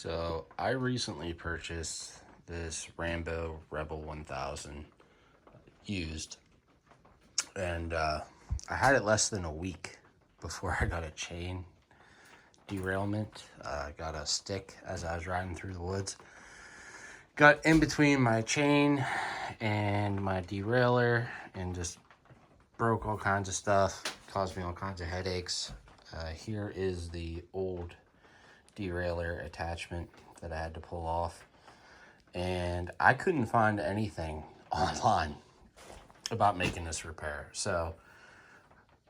So I recently purchased this Rambo Rebel 1000 used, and I had it less than a week before I got a chain derailment. I got a stick as I was riding through the woods. Got in between my chain and my derailleur and just broke all kinds of stuff, caused me all kinds of headaches. Here is the old derailleur attachment that I had to pull off, and I couldn't find anything online about making this repair. So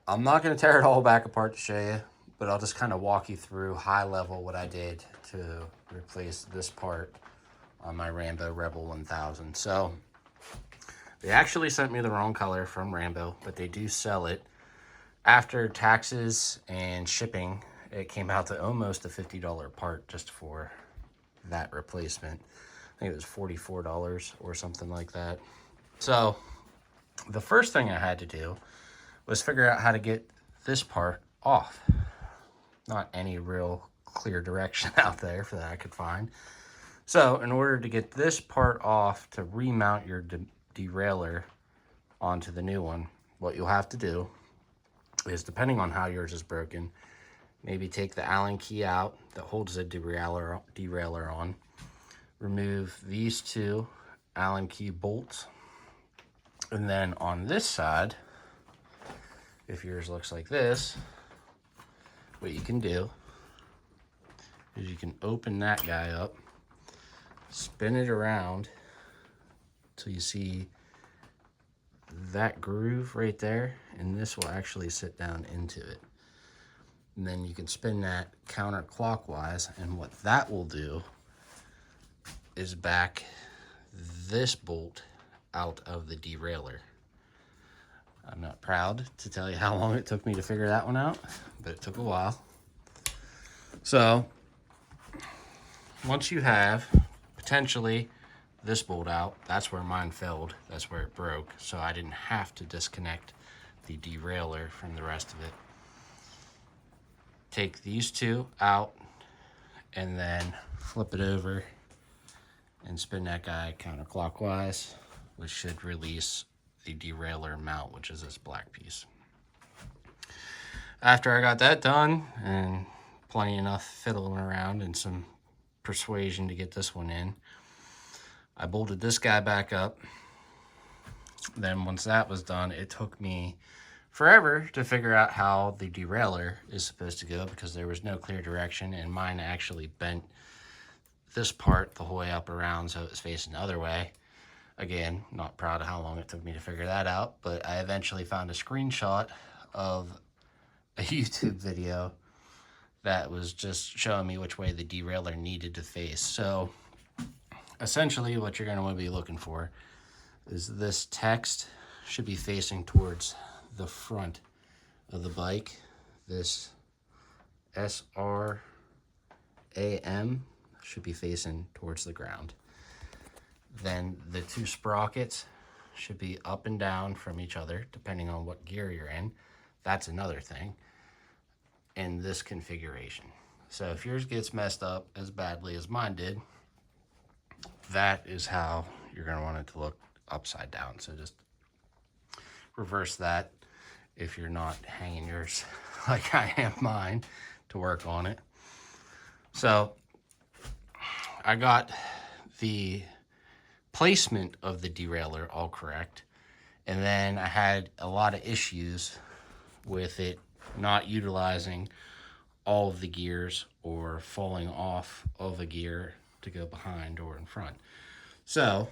I'm not going to tear it all back apart to show you, but I'll just kind of walk you through high level what I did to replace this part on my Rambo Rebel 1000. So they actually sent me the wrong color from Rambo, but they do sell it. After taxes and shipping, it came out to almost a $50 part just for that replacement. I think it was $44 or something like that. So the first thing I had to do was figure out how to get this part off. Not any real clear direction out there for that I could find. So in order to get this part off to remount your derailleur onto the new one, what you'll have to do is, depending on how yours is broken, maybe take the Allen key out that holds the derailleur on, remove these two Allen key bolts, and then on this side, if yours looks like this, what you can do is you can open that guy up, spin it around till you see that groove right there, and this will actually sit down into it. And then you can spin that counterclockwise, and what that will do is back this bolt out of the derailleur. I'm not proud to tell you how long it took me to figure that one out, but it took a while. So once you have potentially this bolt out, that's where mine failed, that's where it broke, so I didn't have to disconnect the derailleur from the rest of it. Take these two out and then flip it over and spin that guy counterclockwise, which should release the derailleur mount, which is this black piece. After I got that done and plenty enough fiddling around and some persuasion to get this one in, I bolted this guy back up. Then once that was done, it took me forever to figure out how the derailleur is supposed to go, because there was no clear direction, and mine actually bent this part the whole way up around so it was facing the other way. Again, not proud of how long it took me to figure that out, but I eventually found a screenshot of a YouTube video that was just showing me which way the derailleur needed to face. So essentially what you're going to want to be looking for is this text should be facing towards the front of the bike. This SRAM should be facing towards the ground. Then the two sprockets should be up and down from each other, depending on what gear you're in. That's another thing in this configuration. So if yours gets messed up as badly as mine did, that is how you're going to want it to look upside down. So just reverse that if you're not hanging yours like I am mine to work on it. So I got the placement of the derailleur all correct, and then I had a lot of issues with it not utilizing all of the gears or falling off of a gear to go behind or in front. So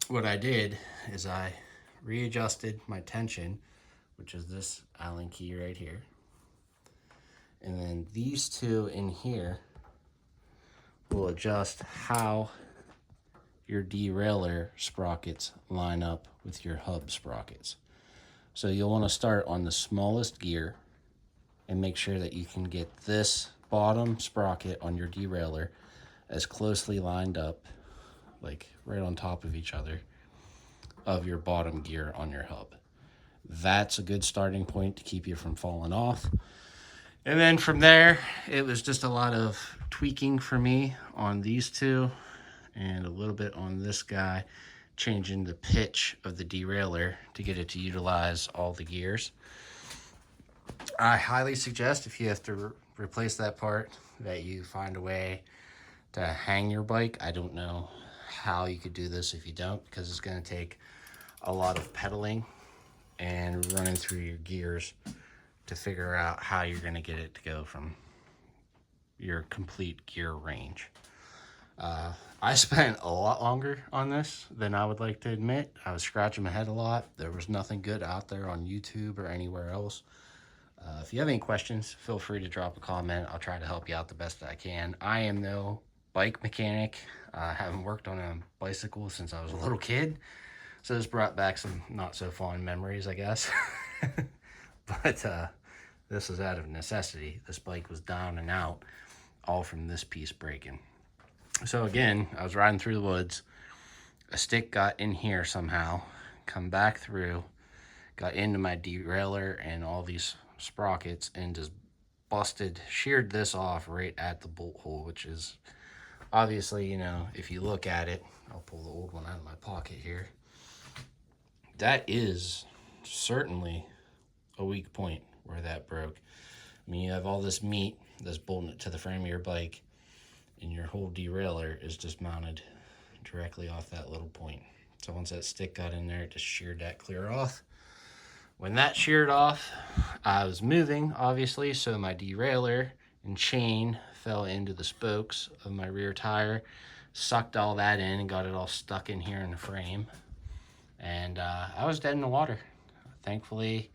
what I did is I readjusted my tension, which is this Allen key right here, and then these two in here will adjust how your derailleur sprockets line up with your hub sprockets. So you'll want to start on the smallest gear and make sure that you can get this bottom sprocket on your derailleur as closely lined up, like right on top of each other, of your bottom gear on your hub. That's a good starting point to keep you from falling off. And then from there, it was just a lot of tweaking for me on these two and a little bit on this guy, changing the pitch of the derailleur to get it to utilize all the gears. I highly suggest, if you have to replace that part, that you find a way to hang your bike. I don't know how you could do this if you don't, because it's going to take a lot of pedaling and running through your gears to figure out how you're going to get it to go from your complete gear range. I spent a lot longer on this than I would like to admit. I was scratching my head a lot. There was nothing good out there on YouTube or anywhere else. If you have any questions, feel free to drop a comment. I'll try to help you out the best that I can. I am no bike mechanic. I haven't worked on a bicycle since I was a little kid. So this brought back some not so fond memories, I guess. But this was out of necessity. This bike was down and out, all from this piece breaking. So again, I was riding through the woods. A stick got in here somehow, come back through, got into my derailleur and all these sprockets, and just sheared this off right at the bolt hole, which is obviously, you know, if you look at it, I'll pull the old one out of my pocket here. That is certainly a weak point where that broke. I mean, you have all this meat that's bolting it to the frame of your bike, and your whole derailleur is just mounted directly off that little point. So once that stick got in there, it just sheared that clear off. When that sheared off, I was moving, obviously, so my derailleur and chain fell into the spokes of my rear tire, sucked all that in and got it all stuck in here in the frame. And I was dead in the water. Thankfully,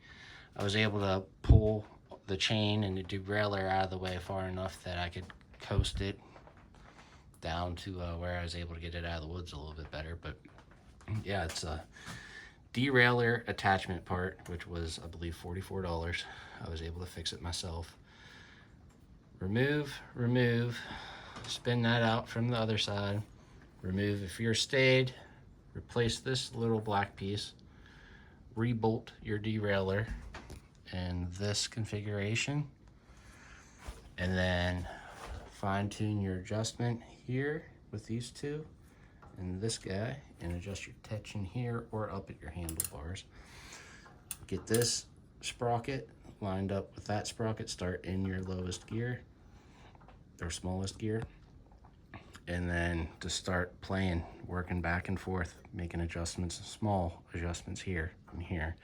I was able to pull the chain and the derailleur out of the way far enough that I could coast it down to where I was able to get it out of the woods a little bit better. But yeah, it's a derailleur attachment part, which was, I believe, $44. I was able to fix it myself. Remove, spin that out from the other side. Remove if you're stayed. Replace this little black piece. Rebolt your derailleur in this configuration. And then fine tune your adjustment here with these two and this guy, and adjust your tension here or up at your handlebars. Get this sprocket lined up with that sprocket, start in your lowest gear or smallest gear, and then to start playing, working back and forth, making adjustments, small adjustments here and here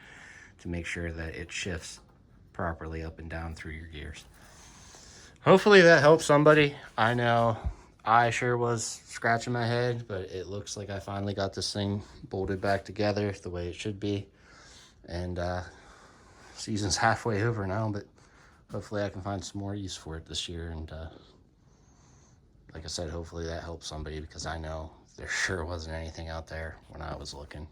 to make sure that it shifts properly up and down through your gears. Hopefully that helps somebody. I know I sure was scratching my head, but it looks like I finally got this thing bolted back together the way it should be. And season's halfway over now, but hopefully I can find some more use for it this year. And like I said, hopefully that helps somebody, because I know there sure wasn't anything out there when I was looking.